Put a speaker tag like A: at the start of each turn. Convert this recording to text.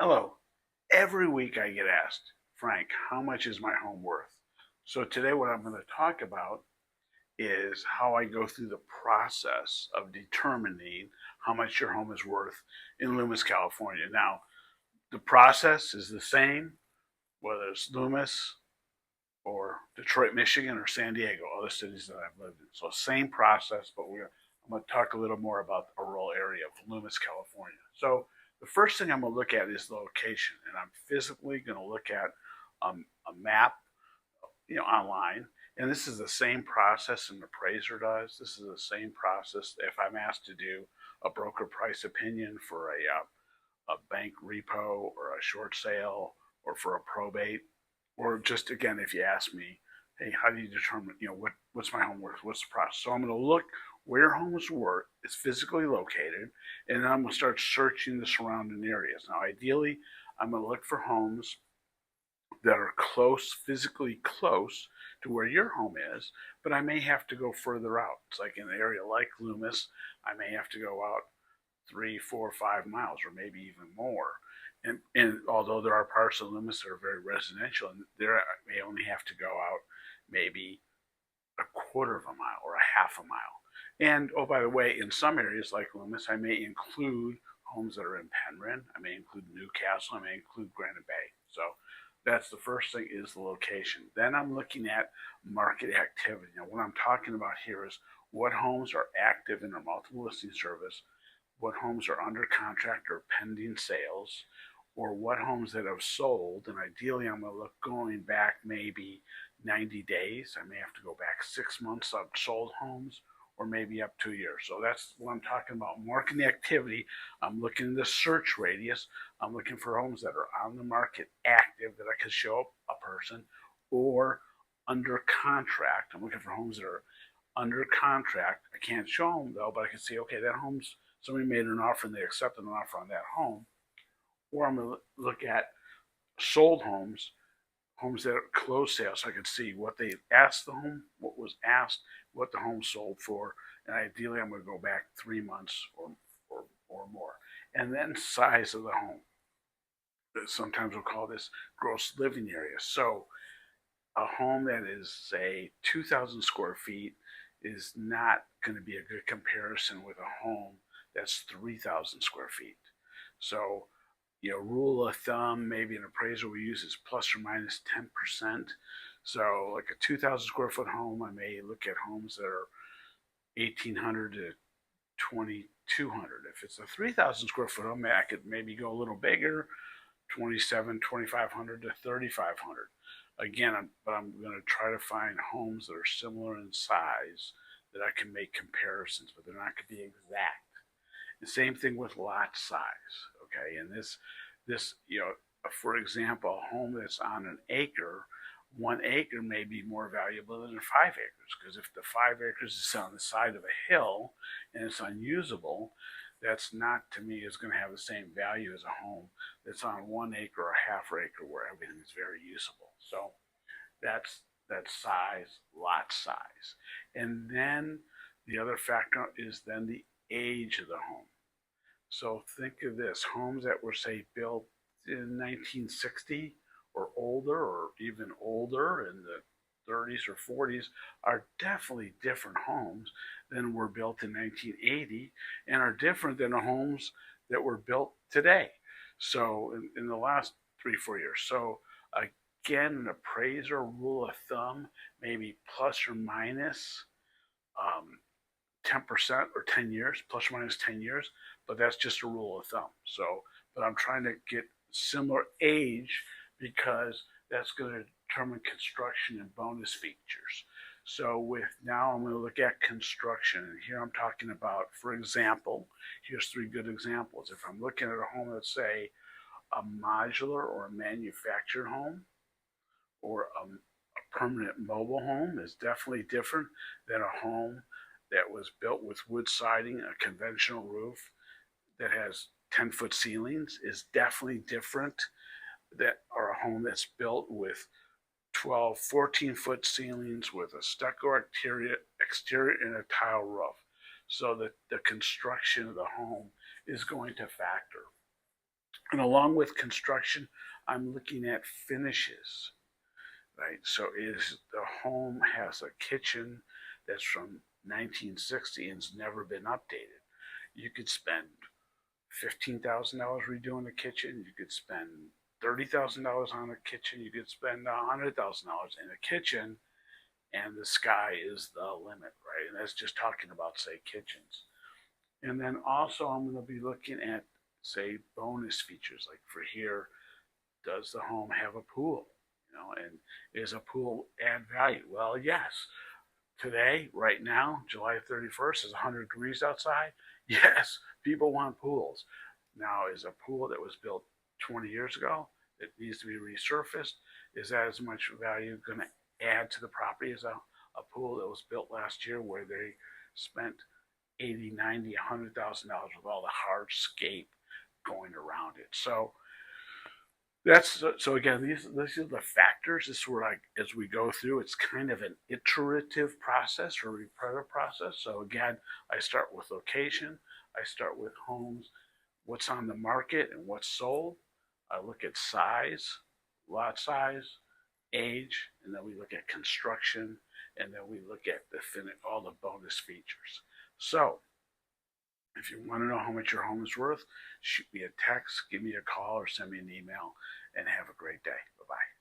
A: Hello. Every week I get asked, Frank, how much is my home worth? So today what I'm going to talk about is how I go through the process of determining how much your home is worth in Loomis, California. Now, the process is the same whether it's Loomis or Detroit, Michigan, or San Diego, other cities that I've lived in. So same process, but I'm going to talk a little more about a rural area of Loomis, California. So the first thing I'm going to look at is the location, and I'm physically going to look at a map, online. And this is the same process an appraiser does. This is the same process if I'm asked to do a broker price opinion for a bank repo or a short sale or for a probate, or just again, if you ask me, hey, how do you determine, what's my home worth? What's the process? So I'm going to look where your home is physically located, and then I'm going to start searching the surrounding areas. Now, ideally, I'm going to look for homes that are close, physically close to where your home is, but I may have to go further out. It's like in an area like Loomis, I may have to go out 3, 4, 5 miles, or maybe even more. And although there are parts of Loomis that are very residential, and there I may only have to go out maybe a quarter of a mile or a half a mile. And oh, by the way, in some areas like Loomis, I may include homes that are in Penryn. I may include Newcastle. I may include Granite Bay. So that's the first thing, is the location. Then I'm looking at market activity. Now, what I'm talking about here is what homes are active in our multiple listing service, what homes are under contract or pending sales, or what homes that have sold. And ideally, I'm going to look going back maybe 90 days. I may have to go back 6 months of sold homes, or maybe up to a year. So that's what I'm talking about. Marketing activity. I'm looking in the search radius. I'm looking for homes that are on the market, active, that I can show a person, or under contract. I'm looking for homes that are under contract. I can't show them though, but I can see, okay, that home's, somebody made an offer and they accepted an offer on that home. Or I'm going to look at sold homes, homes that are closed sales, so I can see what they asked the home, what was asked, what the home sold for, and ideally I'm going to go back 3 months or more. And then size of the home. Sometimes we'll call this gross living area. So a home that is, say, 2,000 square feet is not going to be a good comparison with a home that's 3,000 square feet. So, rule of thumb, maybe an appraiser we use is plus or minus 10%. So, like a 2,000 square foot home, I may look at homes that are 1,800 to 2,200. If it's a 3,000 square foot home, I could maybe go a little bigger, 2,500 to 3,500. Again, but I'm going to try to find homes that are similar in size that I can make comparisons, but they're not going to be exact. The same thing with lot size. Okay, and this for example, a home that's on an acre, 1 acre may be more valuable than 5 acres, because if the 5 acres is on the side of a hill and it's unusable, that's not, to me, is going to have the same value as a home that's on 1 acre or half acre where everything is very usable. So that's size, lot size. And then the other factor is then the age of the home. So think of this, homes that were, say, built in 1960 or older, or even older in the 30s or 40s, are definitely different homes than were built in 1980, and are different than the homes that were built today. So in the last 3, 4 years. So again, an appraiser rule of thumb, maybe plus or minus 10% or 10 years, plus or minus 10 years, but that's just a rule of thumb. So, but I'm trying to get similar age, because that's going to determine construction and bonus features. So now I'm going to look at construction, and here I'm talking about, for example, here's 3 good examples. If I'm looking at a home that's, say, a modular or a manufactured home, or a permanent mobile home, is definitely different than a home that was built with wood siding, a conventional roof that has 10-foot ceilings, is definitely different or a home that's built with 12, 14-foot ceilings with a stucco exterior and a tile roof. So that the construction of the home is going to factor. And along with construction, I'm looking at finishes, right? So is the home has a kitchen that's from 1960 and has never been updated. You could spend $15,000 redoing the kitchen. You could spend $30,000 on a kitchen. You could spend $100,000 in a kitchen, and the sky is the limit, right? And that's just talking about, say, kitchens. And then also, I'm going to be looking at, say, bonus features. Like for here, does the home have a pool? And is a pool add value? Well, yes. Today, right now, July 31st, is 100 degrees outside. Yes, people want pools. Now, is a pool that was built 20 years ago that needs to be resurfaced, is that as much value going to add to the property as a pool that was built last year where they spent 80, 90, $100,000 with all the hardscape going around it? So again, these are the factors. This is where as we go through, it's kind of an iterative process or repetitive process. So again, I start with location, I start with homes, what's on the market and what's sold. I look at size, lot size, age, and then we look at construction, and then we look at all the bonus features. So if you want to know how much your home is worth, shoot me a text, give me a call, or send me an email, and have a great day. Bye bye.